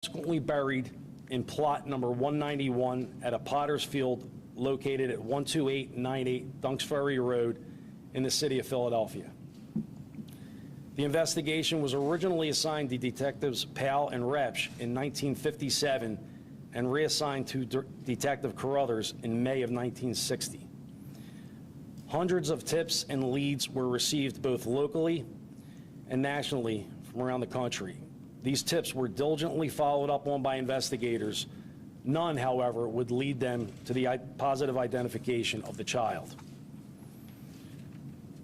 subsequently buried in plot number 191 at a potter's field located at 12898 Dunks Ferry Road in the city of Philadelphia. The investigation was originally assigned to Detectives Powell and Repsch in 1957 and reassigned to Detective Carruthers in May of 1960. Hundreds of tips and leads were received both locally and nationally from around the country. These tips were diligently followed up on by investigators. None, however, would lead them to the positive identification of the child.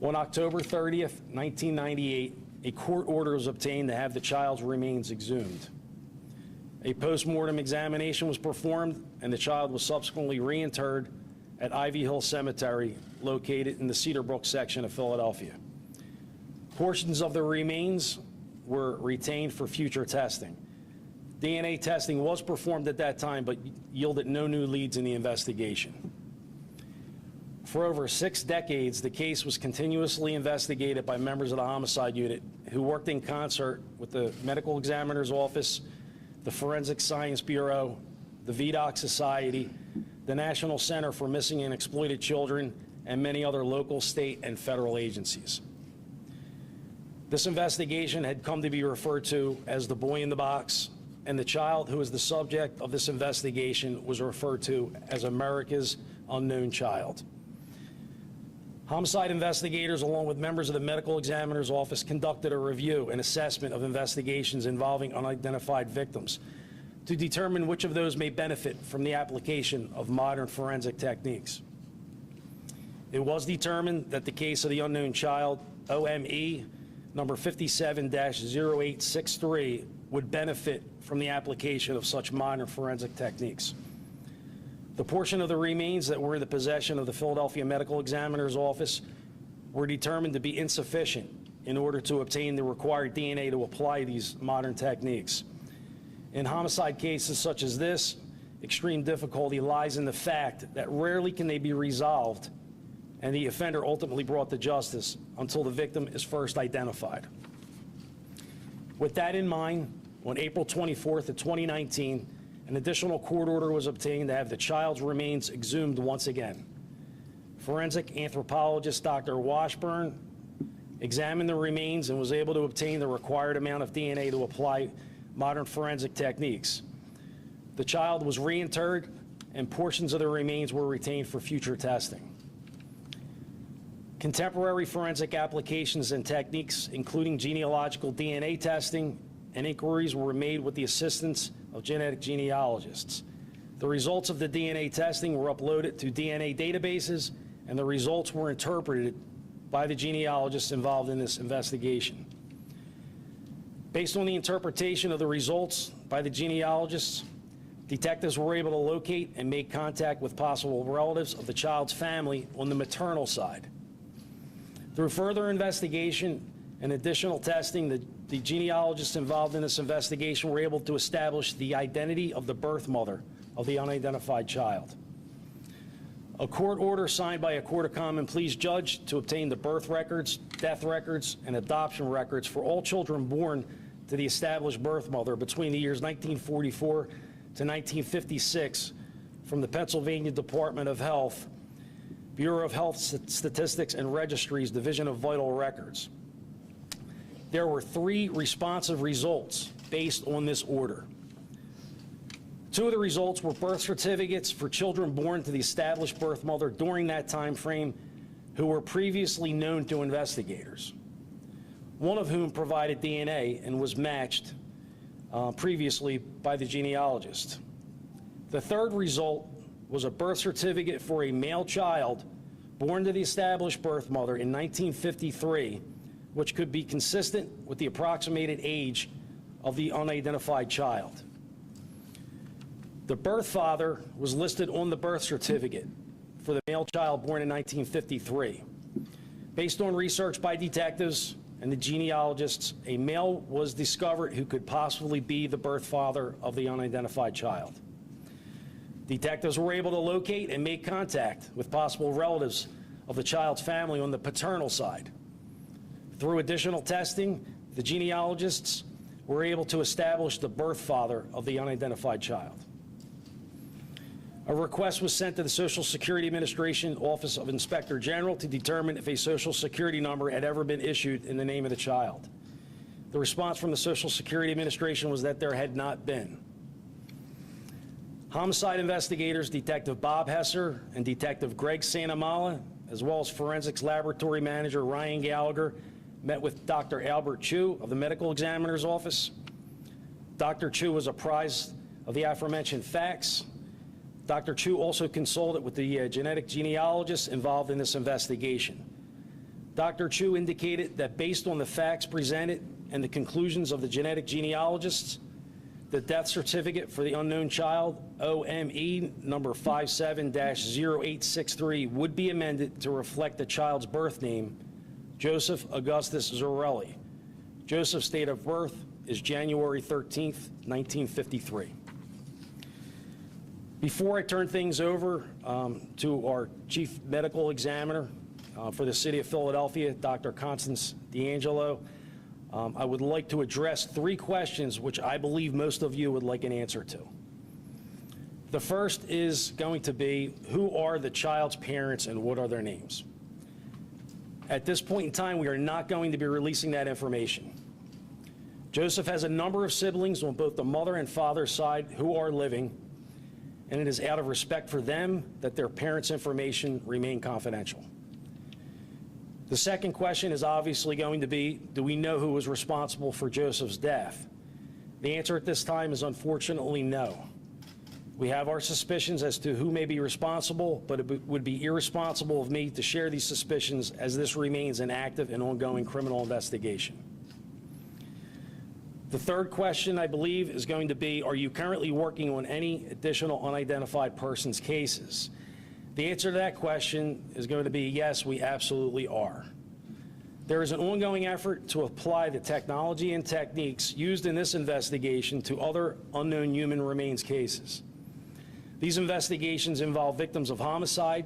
On October 30th, 1998, a court order was obtained to have the child's remains exhumed. A post-mortem examination was performed, and the child was subsequently reinterred at Ivy Hill Cemetery, located in the Cedar Brook section of Philadelphia. Portions of the remains were retained for future testing. DNA testing was performed at that time, but yielded no new leads in the investigation. For over 6 decades, the case was continuously investigated by members of the homicide unit who worked in concert with the Medical Examiner's Office, the Forensic Science Bureau, the Vdoc Society, the National Center for Missing and Exploited Children, and many other local, state, and federal agencies. This investigation had come to be referred to as the boy in the box, and the child who was the subject of this investigation was referred to as America's unknown child. Homicide investigators, along with members of the Medical Examiner's Office, conducted a review and assessment of investigations involving unidentified victims to determine which of those may benefit from the application of modern forensic techniques. It was determined that the case of the unknown child, OME number 57-0863, would benefit from the application of such modern forensic techniques. The portion of the remains that were in the possession of the Philadelphia Medical Examiner's Office were determined to be insufficient in order to obtain the required DNA to apply these modern techniques. In homicide cases such as this, extreme difficulty lies in the fact that rarely can they be resolved and the offender ultimately brought to justice until the victim is first identified. With that in mind, on April 24th of 2019, an additional court order was obtained to have the child's remains exhumed once again. Forensic anthropologist Dr. Washburn examined the remains and was able to obtain the required amount of DNA to apply modern forensic techniques. The child was reinterred, and portions of the remains were retained for future testing. Contemporary forensic applications and techniques, including genealogical DNA testing and inquiries, were made with the assistance of genetic genealogists. The results of the DNA testing were uploaded to DNA databases, and the results were interpreted by the genealogists involved in this investigation. Based on the interpretation of the results by the genealogists, detectives were able to locate and make contact with possible relatives of the child's family on the maternal side. Through further investigation and additional testing, the genealogists involved in this investigation were able to establish the identity of the birth mother of the unidentified child. A court order signed by a Court of Common Pleas judge to obtain the birth records, death records, and adoption records for all children born to the established birth mother between the years 1944 to 1956 from the Pennsylvania Department of Health, Bureau of Health Statistics and Registries, Division of Vital Records. There were 3 responsive results based on this order. 2 of the results were birth certificates for children born to the established birth mother during that time frame who were previously known to investigators, one of whom provided DNA and was matched previously by the genealogist. The 3rd result was a birth certificate for a male child born to the established birth mother in 1953, which could be consistent with the approximated age of the unidentified child. The birth father was listed on the birth certificate for the male child born in 1953. Based on research by detectives and the genealogists, a male was discovered who could possibly be the birth father of the unidentified child. Detectives were able to locate and make contact with possible relatives of the child's family on the paternal side. Through additional testing, the genealogists were able to establish the birth father of the unidentified child. A request was sent to the Social Security Administration Office of Inspector General to determine if a Social Security number had ever been issued in the name of the child. The response from the Social Security Administration was that there had not been. Homicide investigators Detective Bob Hesser and Detective Greg Santamala, as well as Forensics Laboratory Manager Ryan Gallagher, met with Dr. Albert Chu of the Medical Examiner's Office. Dr. Chu was apprised of the aforementioned facts. Dr. Chu also consulted with the genetic genealogists involved in this investigation. Dr. Chu indicated that based on the facts presented and the conclusions of the genetic genealogists, the death certificate for the unknown child, OME number 57-0863, would be amended to reflect the child's birth name, Joseph Augustus Zorelli. Joseph's date of birth is January 13th, 1953. Before I turn things over to our Chief Medical Examiner for the City of Philadelphia, Dr. Constance D'Angelo, I would like to address 3 questions which I believe most of you would like an answer to. The first is going to be, who are the child's parents and what are their names? At this point in time, we are not going to be releasing that information. Joseph has a number of siblings on both the mother and father's side who are living, and it is out of respect for them that their parents' information remain confidential. The second question is obviously going to be, do we know who was responsible for Joseph's death? The answer at this time is unfortunately no. We have our suspicions as to who may be responsible, but it would be irresponsible of me to share these suspicions as this remains an active and ongoing criminal investigation. The third question, I believe, is going to be, are you currently working on any additional unidentified persons cases? The answer to that question is going to be yes, we absolutely are. There is an ongoing effort to apply the technology and techniques used in this investigation to other unknown human remains cases. These investigations involve victims of homicide,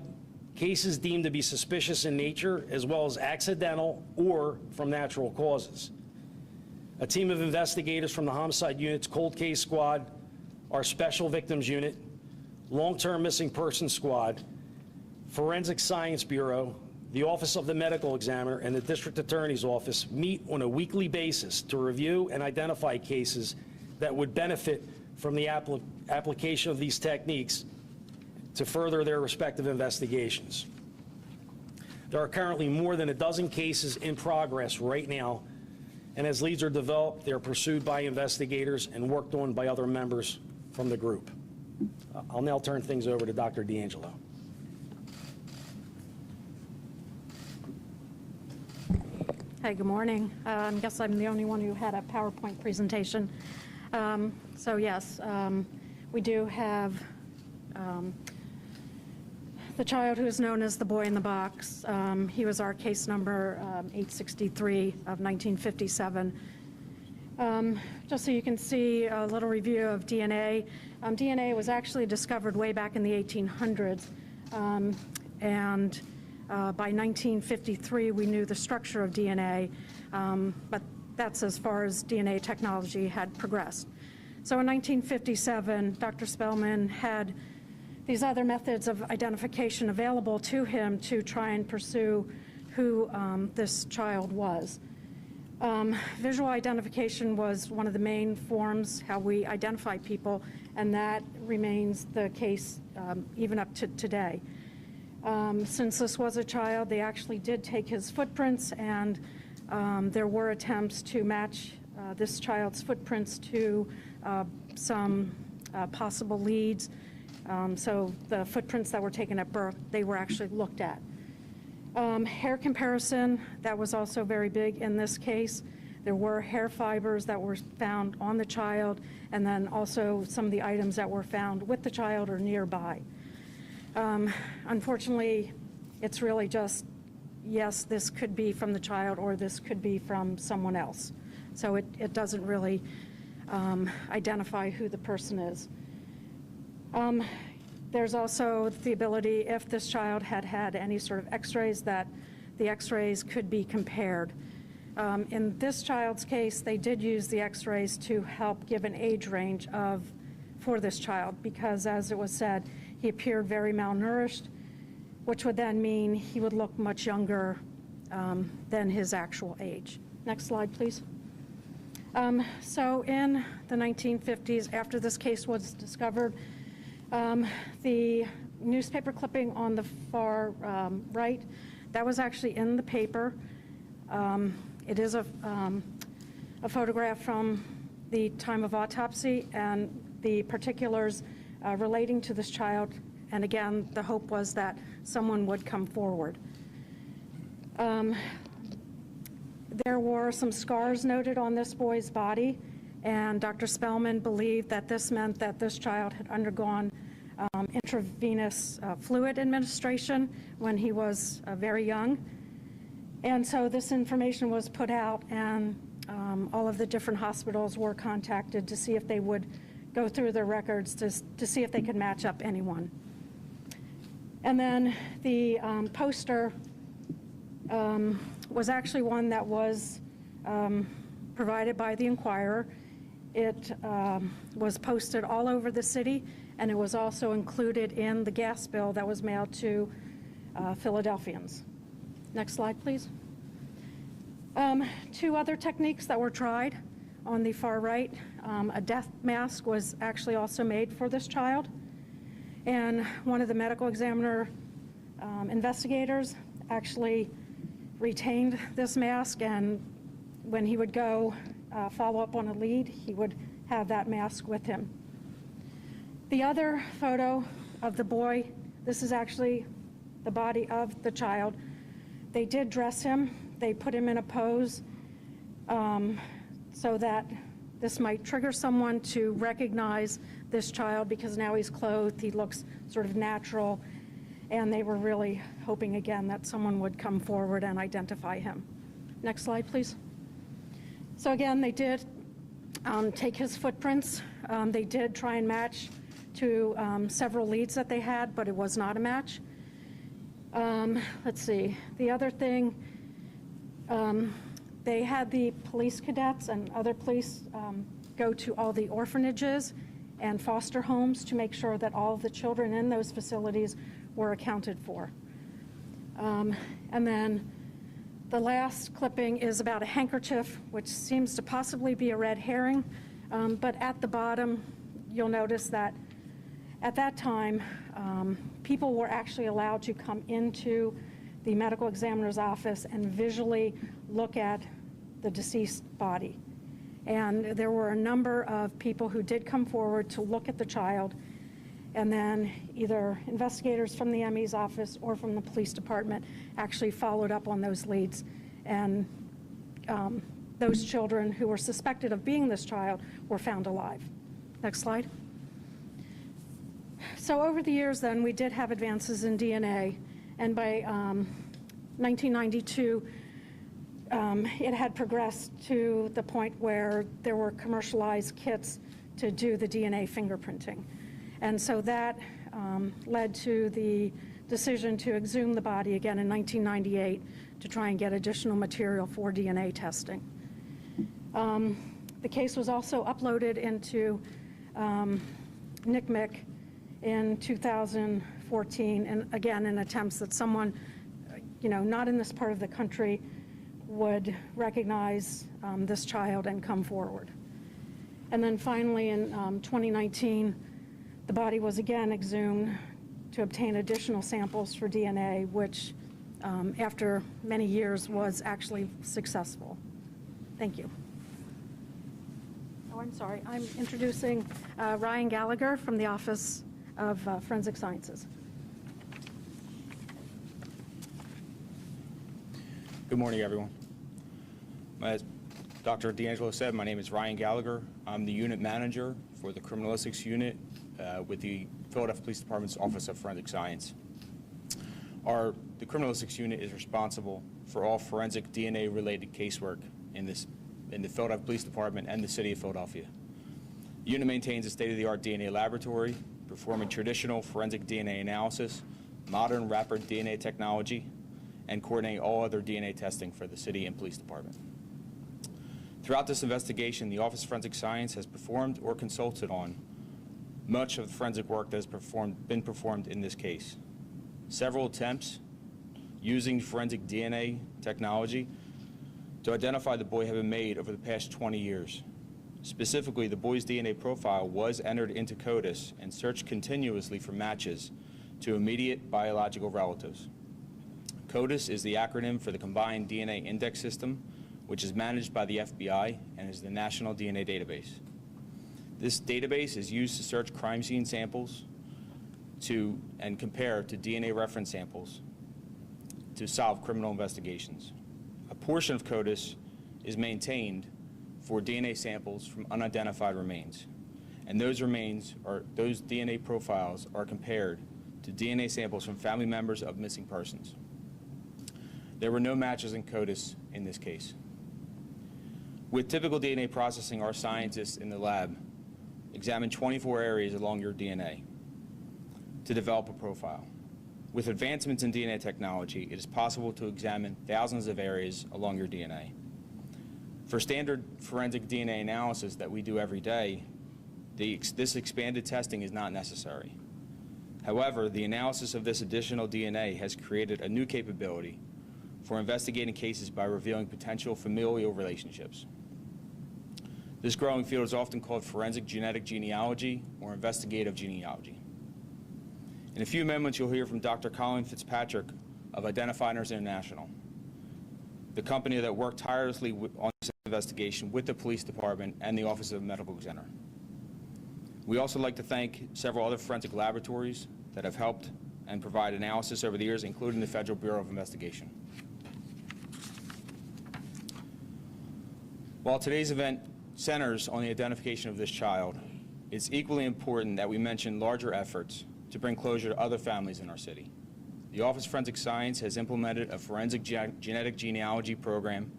cases deemed to be suspicious in nature, as well as accidental or from natural causes. A team of investigators from the Homicide Unit's Cold Case Squad, our Special Victims Unit, Long-Term Missing Persons Squad, Forensic Science Bureau, the Office of the Medical Examiner, and the District Attorney's Office meet on a weekly basis to review and identify cases that would benefit from the application of these techniques to further their respective investigations. There are currently more than a dozen cases in progress right now, and as leads are developed, they are pursued by investigators and worked on by other members from the group. I'll now turn things over to Dr. D'Angelo. Hi, good morning. I guess I'm the only one who had a PowerPoint presentation. So yes, we do have the child who is known as the boy in the box. He was our case number 863 of 1957. Just so you can see a little review of DNA. DNA was actually discovered way back in the 1800s, and by 1953 we knew the structure of DNA, but that's as far as DNA technology had progressed. So in 1957, Dr. Spellman had these other methods of identification available to him to try and pursue who this child was. Visual identification was one of the main forms how we identify people, and that remains the case even up to today. Since this was a child, they actually did take his footprints, and there were attempts to match this child's footprints to some possible leads. So the footprints that were taken at birth, they were actually looked at. Hair comparison, that was also very big in this case. There were hair fibers that were found on the child, and then also some of the items that were found with the child or nearby. Unfortunately, it's really just, yes, this could be from the child or this could be from someone else. So it doesn't really identify who the person is. There's also the ability, if this child had had any sort of x-rays, that the x-rays could be compared. In this child's case, they did use the x-rays to help give an age range for this child because, as it was said, he appeared very malnourished, which would then mean he would look much younger than his actual age. Next slide, please. So in the 1950s, after this case was discovered, the newspaper clipping on the far right, that was actually in the paper. It is a photograph from the time of autopsy and the particulars relating to this child. And again, the hope was that someone would come forward. There were some scars noted on this boy's body, and Dr. Spellman believed that this meant that this child had undergone intravenous fluid administration when he was very young. And so this information was put out, and all of the different hospitals were contacted to see if they would go through their records to see if they could match up anyone. And then the poster was actually one that was provided by the Inquirer. It was posted all over the city, and it was also included in the gas bill that was mailed to Philadelphians. Next slide, please. Two other techniques that were tried on the far right. A death mask was actually also made for this child. And one of the medical examiner investigators actually retained this mask, and when he would go follow up on a lead, he would have that mask with him. The other photo of the boy, this is actually the body of the child. They did dress him. They put him in a pose so that this might trigger someone to recognize this child, because now he's clothed, he looks sort of natural, and they were really hoping again that someone would come forward and identify him. Next slide, please. So again, they did take his footprints. They did try and match to several leads that they had, but it was not a match. Let's see, the other thing, they had the police cadets and other police go to all the orphanages and foster homes to make sure that all of the children in those facilities were accounted for. And then the last clipping is about a handkerchief, which seems to possibly be a red herring, but at the bottom, you'll notice that at that time, people were actually allowed to come into the medical examiner's office and visually look at the deceased body. And there were a number of people who did come forward to look at the child, and then either investigators from the ME's office or from the police department actually followed up on those leads. And those children who were suspected of being this child were found alive. Next slide. So over the years then, we did have advances in DNA, and by 1992, it had progressed to the point where there were commercialized kits to do the DNA fingerprinting. And so that led to the decision to exhume the body again in 1998 to try and get additional material for DNA testing. The case was also uploaded into NCMEC in 2014, and again in attempts that someone, not in this part of the country would recognize this child and come forward. And then finally in 2019, the body was again exhumed to obtain additional samples for DNA, which after many years was actually successful. Thank you. Oh, I'm sorry. I'm introducing Ryan Gallagher from the Office of Forensic Sciences. Good morning, everyone. As Dr. D'Angelo said, my name is Ryan Gallagher. I'm the unit manager for the criminalistics unit with the Philadelphia Police Department's Office of Forensic Science. The criminalistics unit is responsible for all forensic DNA-related casework in the Philadelphia Police Department and the City of Philadelphia. The unit maintains a state-of-the-art DNA laboratory, performing traditional forensic DNA analysis, modern rapid DNA technology, and coordinating all other DNA testing for the City and Police Department. Throughout this investigation, the Office of Forensic Science has performed or consulted on much of the forensic work that has been performed in this case. Several attempts using forensic DNA technology to identify the boy have been made over the past 20 years. Specifically, the boy's DNA profile was entered into CODIS and searched continuously for matches to immediate biological relatives. CODIS is the acronym for the Combined DNA Index System, which is managed by the FBI and is the national DNA database. This database is used to search crime scene samples and compare to DNA reference samples to solve criminal investigations. A portion of CODIS is maintained for DNA samples from unidentified remains, and those DNA profiles are compared to DNA samples from family members of missing persons. There were no matches in CODIS in this case. With typical DNA processing, our scientists in the lab examine 24 areas along your DNA to develop a profile. With advancements in DNA technology, it is possible to examine thousands of areas along your DNA. For standard forensic DNA analysis that we do every day, this expanded testing is not necessary. However, the analysis of this additional DNA has created a new capability for investigating cases by revealing potential familial relationships. This growing field is often called forensic genetic genealogy or investigative genealogy. In a few moments, you'll hear from Dr. Colleen Fitzpatrick of Identifinders International, the company that worked tirelessly on this investigation with the police department and the Office of the Medical Examiner. We also like to thank several other forensic laboratories that have helped and provide analysis over the years, including the Federal Bureau of Investigation. While today's event centers on the identification of this child, it's equally important that we mention larger efforts to bring closure to other families in our city. The Office of Forensic Science has implemented a forensic genetic genealogy program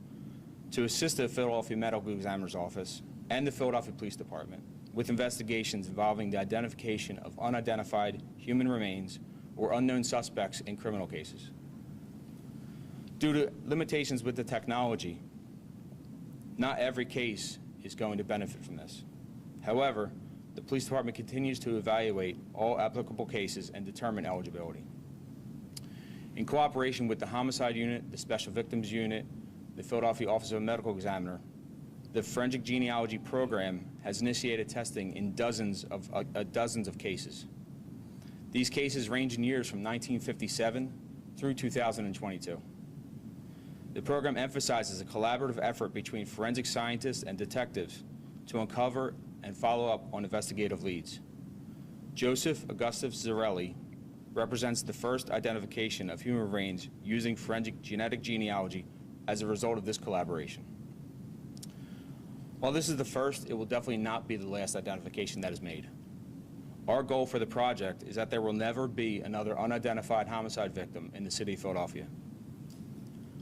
to assist the Philadelphia Medical Examiner's Office and the Philadelphia Police Department with investigations involving the identification of unidentified human remains or unknown suspects in criminal cases. Due to limitations with the technology, not every case is going to benefit from this. However, the police department continues to evaluate all applicable cases and determine eligibility. In cooperation with the Homicide Unit, the Special Victims Unit, the Philadelphia Office of the Medical Examiner, the Forensic Genealogy Program has initiated testing in dozens of cases. These cases range in years from 1957 through 2022. The program emphasizes a collaborative effort between forensic scientists and detectives to uncover and follow up on investigative leads. Joseph Augustus Zarelli represents the first identification of human remains using forensic genetic genealogy as a result of this collaboration. While this is the first, it will definitely not be the last identification that is made. Our goal for the project is that there will never be another unidentified homicide victim in the city of Philadelphia.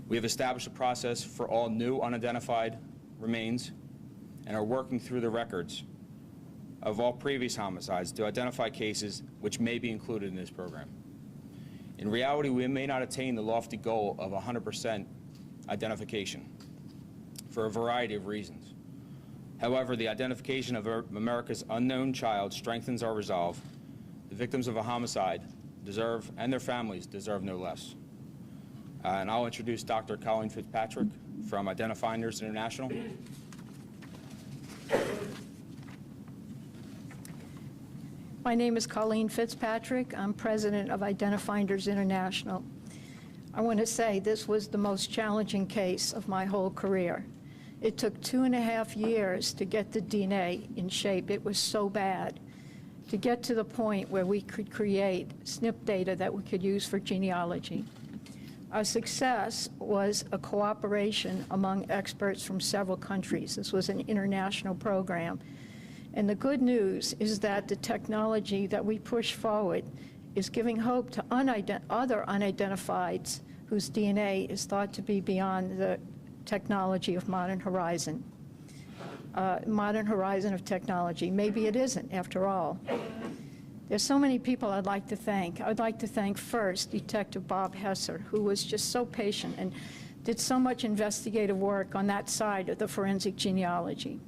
We have established a process for all new unidentified remains and are working through the records of all previous homicides to identify cases which may be included in this program. In reality, we may not attain the lofty goal of 100% identification for a variety of reasons. However, the identification of America's unknown child strengthens our resolve. The victims of a homicide deserve, and their families deserve, no less. And I'll introduce Dr. Colleen Fitzpatrick from Identifinders International. My name is Colleen Fitzpatrick. I'm president of Identifinders International. I want to say this was the most challenging case of my whole career. It took 2.5 years to get the DNA in shape. It was so bad to get to the point where we could create SNP data that we could use for genealogy. Our success was a cooperation among experts from several countries. This was an international program. And the good news is that the technology that we push forward is giving hope to other unidentifieds whose DNA is thought to be beyond the technology of modern horizon of technology. Maybe it isn't, after all. There's so many people I'd like to thank. I'd like to thank first Detective Bob Hesser, who was just so patient and did so much investigative work on that side of the forensic genealogy.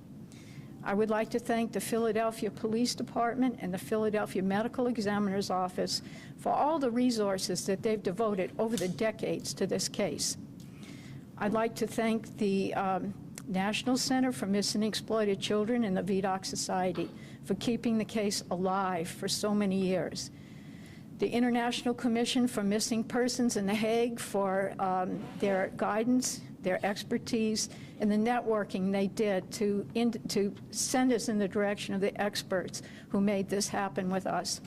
I would like to thank the Philadelphia Police Department and the Philadelphia Medical Examiner's Office for all the resources that they've devoted over the decades to this case. I'd like to thank the National Center for Missing and Exploited Children and the Vdoc Society for keeping the case alive for so many years. The International Commission for Missing Persons in The Hague for their guidance, their expertise, and the networking they did to send us in the direction of the experts who made this happen with us.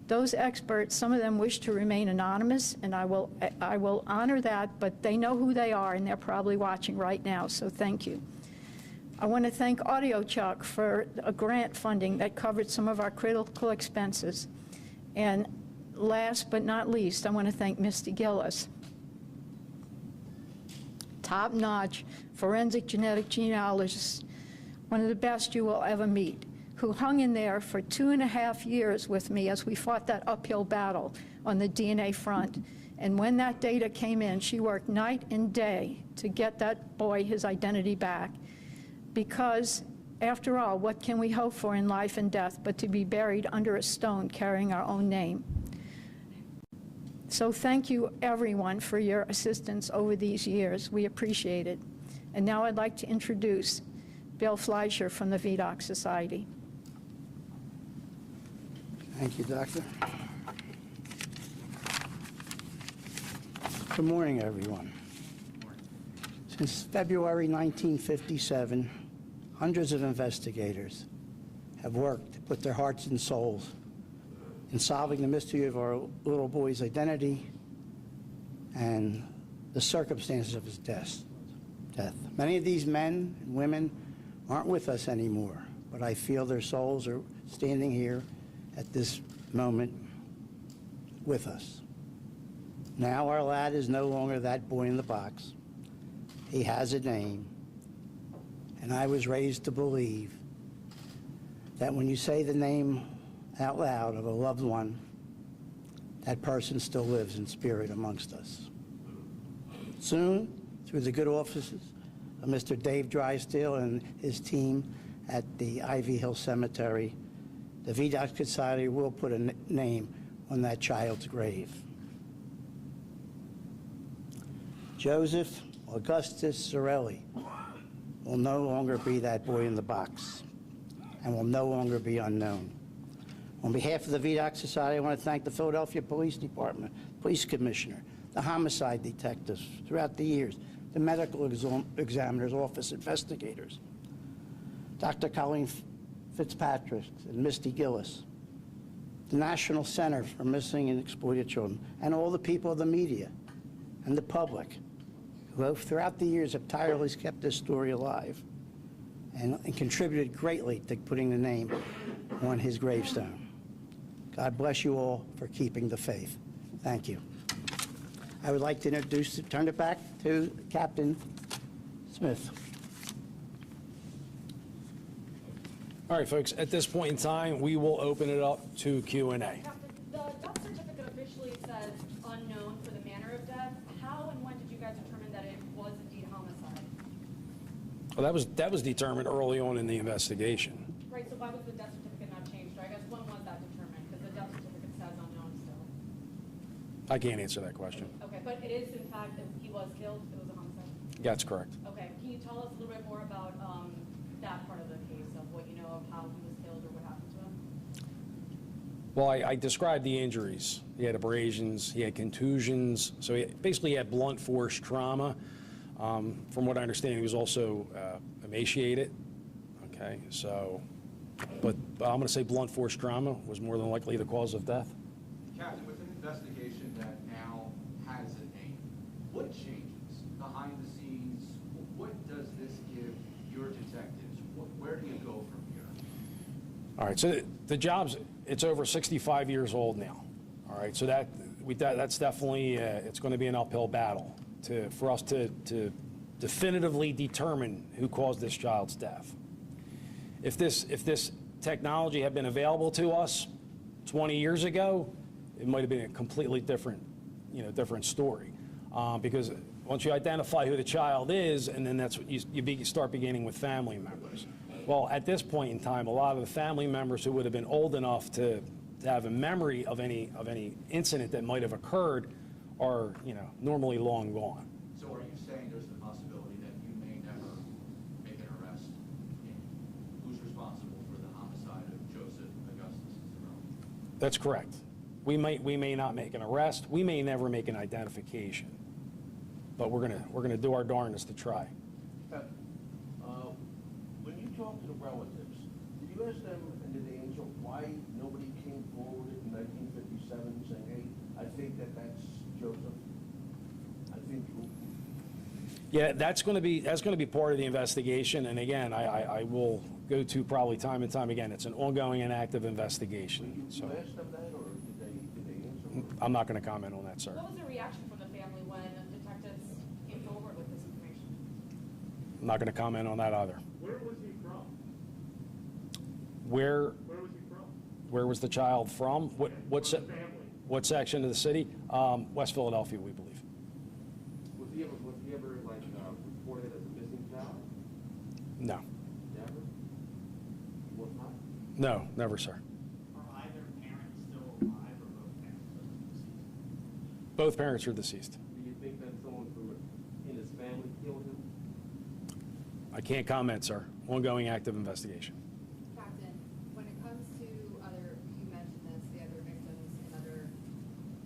Those experts, some of them wish to remain anonymous, and I will honor that, but they know who they are, and they're probably watching right now, so thank you. I want to thank AudioChuck for a grant funding that covered some of our critical expenses. And last but not least, I want to thank Misty Gillis, top-notch forensic genetic genealogist, one of the best you will ever meet, who hung in there for 2.5 years with me as we fought that uphill battle on the DNA front. And when that data came in, she worked night and day to get that boy his identity back. Because, after all, what can we hope for in life and death but to be buried under a stone carrying our own name? So thank you, everyone, for your assistance over these years. We appreciate it. And now I'd like to introduce Bill Fleischer from the Vdoc Society. Thank you, Doctor. Good morning, everyone. Since February 1957, hundreds of investigators have worked to put their hearts and souls in solving the mystery of our little boy's identity and the circumstances of his death. Many of these men and women aren't with us anymore, but I feel their souls are standing here at this moment with us. Now our lad is no longer that boy in the box. He has a name, and I was raised to believe that when you say the name out loud of a loved one, that person still lives in spirit amongst us. Soon, through the good offices of Mr. Dave Drysdale and his team at the Ivy Hill Cemetery, the Vdoc Society will put a name on that child's grave. Joseph Augustus Sorelli will no longer be that boy in the box and will no longer be unknown. On behalf of the Vdoc Society, I want to thank the Philadelphia Police Department, Police Commissioner, the homicide detectives throughout the years, the medical examiner's office investigators, Dr. Colleen Fitzpatrick and Misty Gillis, the National Center for Missing and Exploited Children, and all the people of the media and the public who have, throughout the years, have tirelessly kept this story alive and contributed greatly to putting the name on his gravestone. God bless you all for keeping the faith. Thank you. I would like to turn it back to Captain Smith. All right, folks, at this point in time, we will open it up to Q&A. Captain, the death certificate officially says unknown for the manner of death. How and when did you guys determine that it was indeed homicide? Well, that was determined early on in the investigation. Right, so why was the death certificate not changed? Or I guess when was that determined? Because the death certificate says unknown still. I can't answer that question. Okay, but it is in fact that he was killed, it was a homicide? That's correct. Okay, can you tell us a little bit more about that part of the case, of what you know of how he was killed or what happened to him? Well, I described the injuries. He had abrasions, he had contusions, so he basically had blunt force trauma. From what I understand, he was also emaciated. Okay, so, but I'm going to say blunt force trauma was more than likely the cause of death. Captain, with an investigation that now has a name, what changes behind the scenes? What does this give your detectives? Where do you go from here? All right, so the job's, it's over 65 years old now. All right, so that's definitely, it's going to be an uphill battle for us to definitively determine who caused this child's death. If this technology had been available to us 20 years ago, it might have been a completely different story. Because Once you identify who the child is, and then that's what you start beginning with family members. Well, at this point in time, a lot of the family members who would have been old enough to have a memory of any incident that might have occurred are, normally long gone. So are you saying there's the possibility that you may never make an arrest in who's responsible for the homicide of Joseph Augustus Zarone? That's correct. We may not make an arrest. We may never make an identification. But we're gonna do our darndest to try. When you talk to the relatives, did you ask them and did they answer why nobody came forward in 1957 saying, hey, I think that's Joseph? I think you... Yeah, that's going to be part of the investigation. And again, I will go to probably time and time again. It's an ongoing and active investigation. You So asked them that or did they answer? I'm not going to comment on that, sir. What was the reaction from the family when detectives came forward with this information? I'm not going to comment on that either. Where was he from? Where Where was he from? where was the child from? The family. What section of the city? West Philadelphia, we believe. Was he ever like reported as a missing child? No, Never. He was not. no, never, sir. Are either parents still alive or both parents are deceased? Both parents are deceased. Do you think that someone from in his family killed him? I can't comment, sir. Ongoing active investigation. Captain, when it comes to other, you mentioned this, the other victims and other,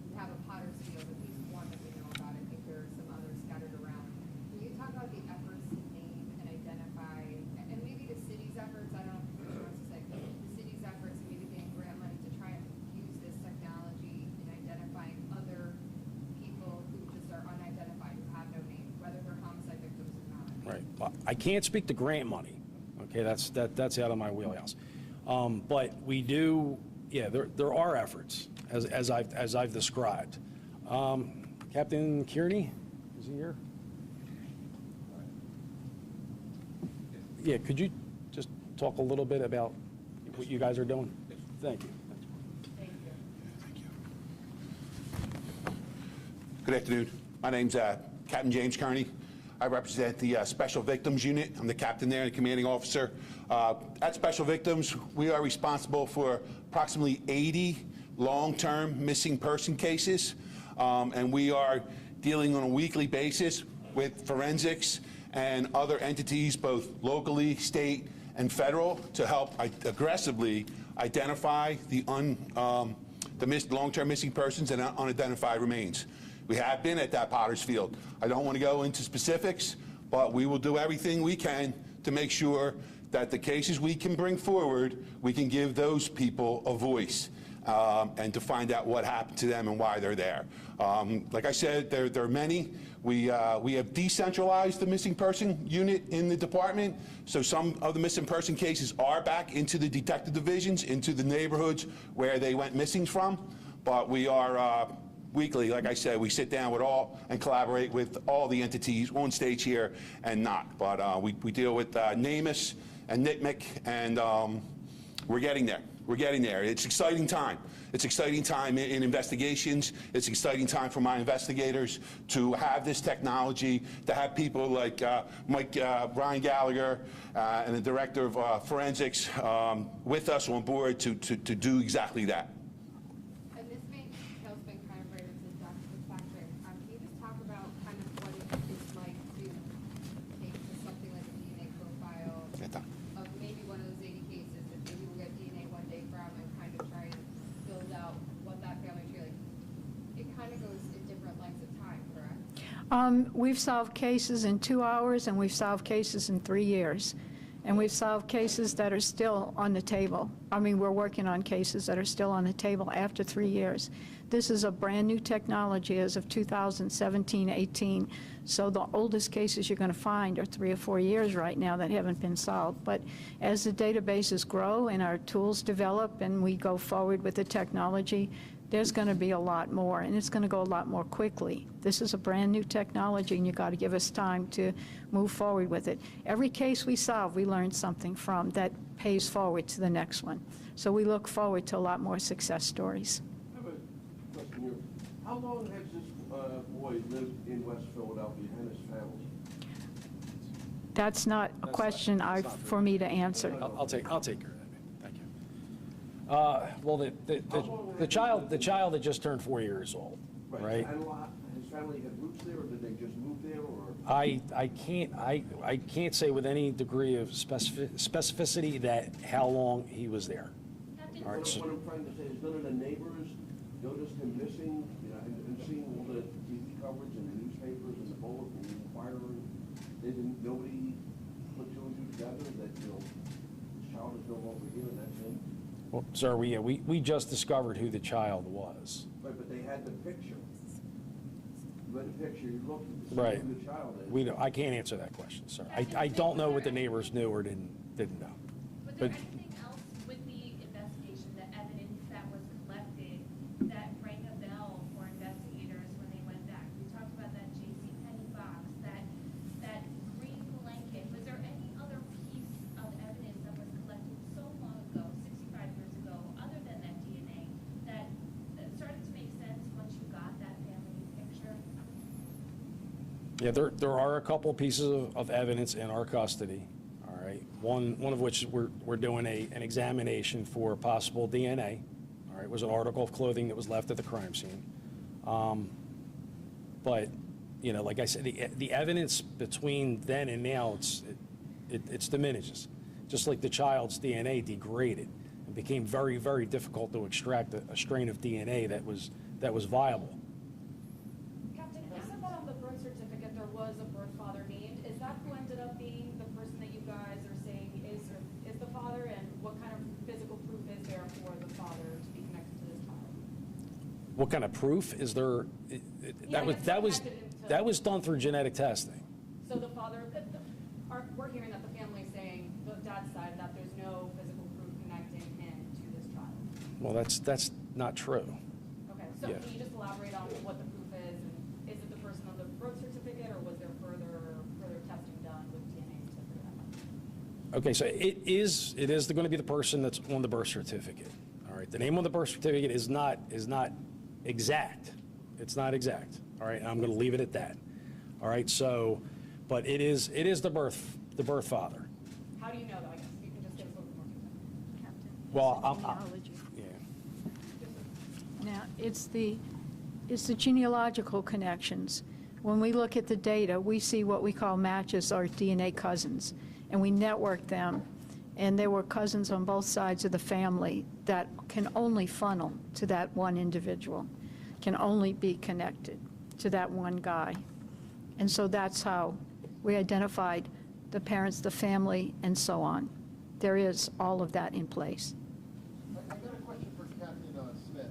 you have a Potter's Field, at least one that we know about. I think there are some others scattered around. Can you talk about the efforts to name and identify, and maybe the city's efforts, I don't know if you're supposed to say, the city's efforts and maybe getting grant money to try and use this technology in identifying other people who just are unidentified, who have no name, whether they're homicide victims or not? Right. I can't speak to grant money. Okay, that's out of my wheelhouse. But we do, yeah, there are efforts as I've described. Captain Kearney, is he here? Yeah, could you just talk a little bit about what you guys are doing? Thank you. Good afternoon. My name's Captain James Kearney. I represent the Special Victims Unit. I'm the captain there and the commanding officer. At Special Victims, we are responsible for approximately 80 long-term missing person cases, and we are dealing on a weekly basis with forensics and other entities, both locally, state, and federal, to help aggressively identify the long-term missing persons and unidentified remains. We have been at that Potter's Field. I don't want to go into specifics, but we will do everything we can to make sure that the cases we can bring forward, we can give those people a voice and to find out what happened to them and why they're there. Like I said, there are many. We have decentralized the missing person unit in the department, so some of the missing person cases are back into the detective divisions, into the neighborhoods where they went missing from, but we are weekly, like I said, we sit down with all and collaborate with all the entities on stage here and not. But we deal with NamUs and NITMIC, and we're getting there. We're getting there. It's exciting time. It's exciting time in investigations. It's exciting time for my investigators to have this technology, to have people like Ryan Gallagher and the director of forensics with us on board to do exactly that. We've solved cases in 2 hours, and we've solved cases in 3 years. And we've solved cases that are still on the table. I mean, we're working on cases that are still on the table after 3 years. This is a brand-new technology as of 2017-18. So the oldest cases you're going to find are 3 or 4 years right now that haven't been solved. But as the databases grow and our tools develop and we go forward with the technology, there's going to be a lot more, and it's going to go a lot more quickly. This is a brand new technology, and you've got to give us time to move forward with it. Every case we solve, we learn something from that pays forward to the next one. So we look forward to a lot more success stories. I have a question here. How long has this boy lived in West Philadelphia and his family? That's not a question for me to answer. I'll take care of that, man. Thank you. Well, the child that just turned 4 years old, right? And his family had roots there, or did they just move there, or? I can't say with any degree of specificity that how long he was there. All right, What I'm trying to say is, none of the neighbors noticed him missing, you know, and seeing all the TV coverage and the newspapers and the Bulletin and the Inquirer, nobody put two and two together that, you know, this child is no longer here and that's him? Well, sir, we just discovered who the child was. Right, but they had the picture. You had the picture, you looked to see Right. who the child is. I can't answer that question, sir. I don't know what the neighbors knew or didn't know. Was there anything else with the investigation, the evidence that was collected that rang a bell for investigators when they went back? We talked about that JCPenney box, that green blanket. Was there any other piece of evidence that was collected so long ago, 65 years ago, other than that DNA, that started to make sense once you got that family picture? Yeah, there are a couple pieces of evidence in our custody, all right? One of which we're doing an examination for possible DNA, all right? It was an article of clothing that was left at the crime scene. But, you know, like I said, the evidence between then and now, it's diminishes. Just like the child's DNA degraded and became very, very difficult to extract a strain of DNA that was viable. Captain, you said that on the birth certificate there was a birth father named. Is that who ended up being the person that you guys are saying is the father? And what kind of physical proof is there for the father to be connected to this child? What kind of proof is there? That was done through genetic testing. So the father, we're hearing that the family is saying, the dad's side, that there's no physical proof connecting him to this child. Well, that's not true. Okay, so Yeah. can you just elaborate on what the proof is? And is it the person on the birth certificate, or was there further testing done with DNA to figure that out? Okay, so it is going to be the person that's on the birth certificate. All right, the name on the birth certificate is not exact. It's not exact. All right, and I'm going to leave it at that. All right, so, but it is the birth father. How do you know, though? I guess you can just give us a little more detail. Captain, Well, genealogy. Yeah. Now, it's the genealogical connections. When we look at the data, we see what we call matches or DNA cousins, and we network them, and there were cousins on both sides of the family that can only funnel to that one individual, can only be connected to that one guy. And so that's how we identified the parents, the family, and so on. There is all of that in place. I got a question for Captain Smith.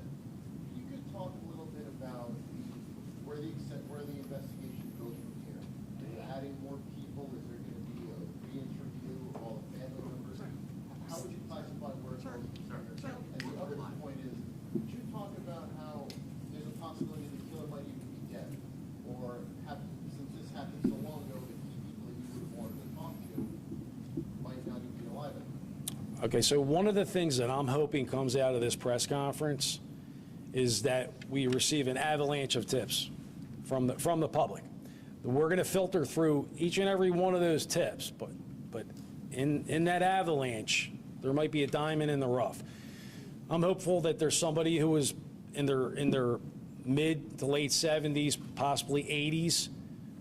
You could talk a little bit about where the investigation goes from here. Are you adding more people? Is there going to be a re-interview of all the family members? How would you classify where it goes from here? And the other point is, would you talk about how there's a possibility the killer might even be dead? Or since this happened so long ago, the key people that you would have wanted to talk to might not even be alive anymore? Okay, so one of the things that I'm hoping comes out of this press conference is that we receive an avalanche of tips from the public. We're going to filter through each and every one of those tips, but in that avalanche, there might be a diamond in the rough. I'm hopeful that there's somebody who was in their mid to late 70s, possibly 80s,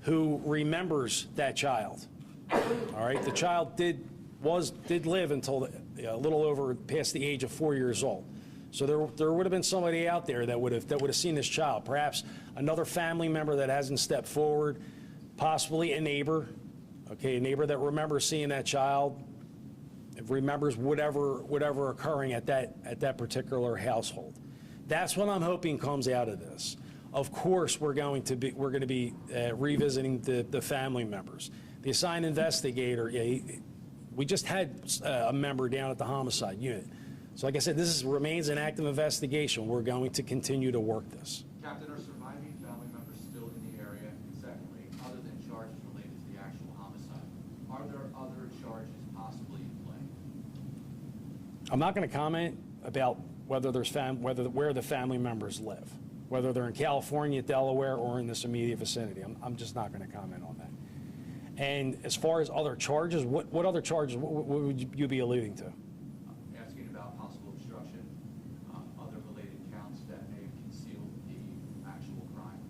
who remembers that child. All right, the child did live until a little over past the age of 4 years old. So there would have been somebody out there that would have seen this child, perhaps another family member that hasn't stepped forward, possibly a neighbor, okay, a neighbor that remembers seeing that child, remembers whatever occurring at that particular household. That's what I'm hoping comes out of this. Of course, we're going to be revisiting the family members. The assigned investigator, we just had a member down at the homicide unit. So like I said, this remains an active investigation. We're going to continue to work this. Captain, are surviving family members still in the area? And secondly, other than charges related to the actual homicide, are there other charges possibly in play? I'm not going to comment about whether where the family members live. whether they're in California, Delaware, or in this immediate vicinity. I'm just not going to comment on that. And as far as other charges, what other charges what would you be alluding to? Asking about possible obstruction, other related counts that may conceal the actual crime.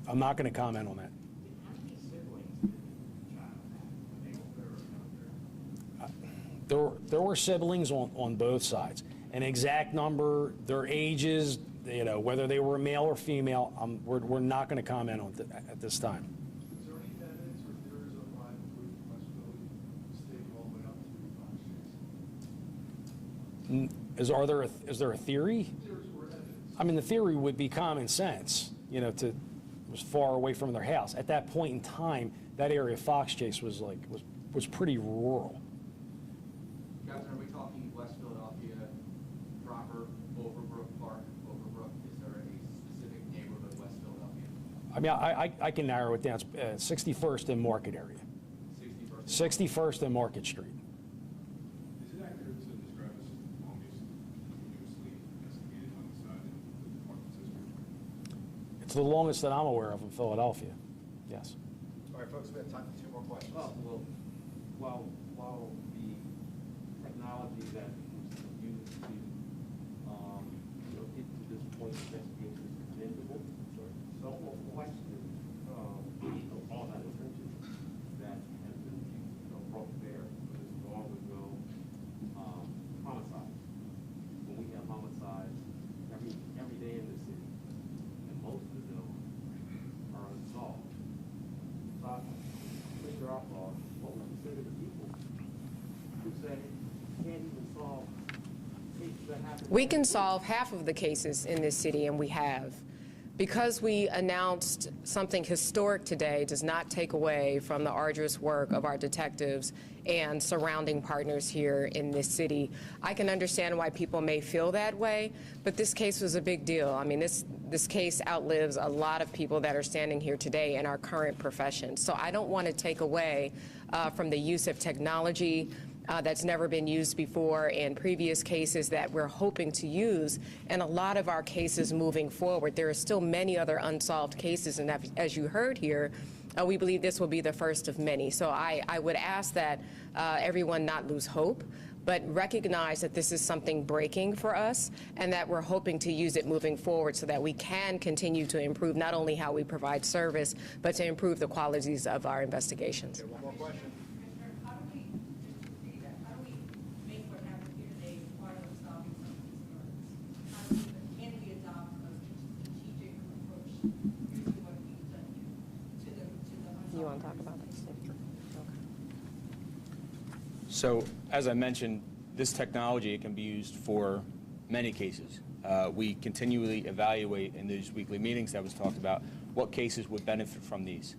I'm not going to comment on that. How many siblings did the child have when they were younger? There were siblings on both sides. An exact number, their ages, whether they were male or female, we're not going to comment on at this time. Is there any evidence or theories of why the group Westville stayed all the way up to Fox Chase? Is there a theory? Theories or evidence? I mean, the theory would be common sense, it was far away from their house. At that point in time, that area of Fox Chase was pretty rural. Captain, are we talking West Philadelphia proper, Overbrook Park, Overbrook? Is there a specific neighborhood West Philadelphia? I mean, I can narrow it down. It's 61st and Market area. 61st? 61st and Market Street. Is it accurate to describe this as the longest continuously investigated homicide in the department's history? It's the longest that I'm aware of in Philadelphia, yes. All right, folks, we have time for 2 more questions. Well, while the technology that was used to, get to this point, investigation is commendable. Some question all that attention that has been brought to bear for this long ago homicide. When we have homicides every day in the city, and most of them are unsolved. So, Mr. Outlaw, what would you say to the people who say can't even solve cases that happen? We can solve half of the cases in this city, and we have. Because we announced something historic today does not take away from the arduous work of our detectives and surrounding partners here in this city. I can understand why people may feel that way, but this case was a big deal. I mean, this case outlives a lot of people that are standing here today in our current profession. So I don't want to take away from the use of technology that's never been used before in previous cases that we're hoping to use in a lot of our cases moving forward. There are still many other unsolved cases, and as you heard here, we believe this will be the first of many. So I would ask that everyone not lose hope, but recognize that this is something breaking for us and that we're hoping to use it moving forward so that we can continue to improve not only how we provide service, but to improve the qualities of our investigations. Okay, one more question. How do we make what happened here today part of solving some of these murders? Can we adopt a strategic approach using what we've done here to the You want to talk about this? So, as I mentioned, this technology can be used for many cases. We continually evaluate in these weekly meetings that was talked about what cases would benefit from these.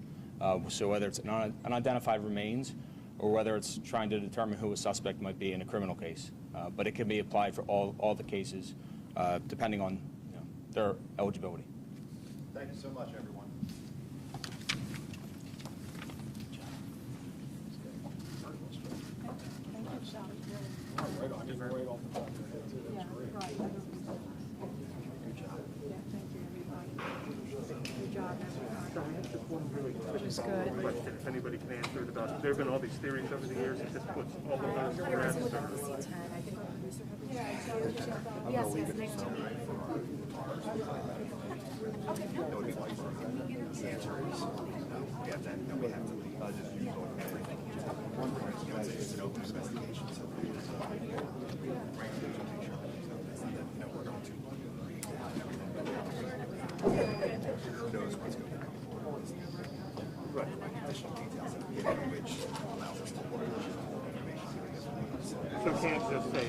So whether it's unidentified remains or whether it's trying to determine who a suspect might be in a criminal case. But it can be applied for all the cases depending on their eligibility. Thank you so much, everyone. Which is good. Question, if anybody can answer it about, there have been all these theories over the years, it just puts all of those to rest. Yes, yes, next to me. So can't just say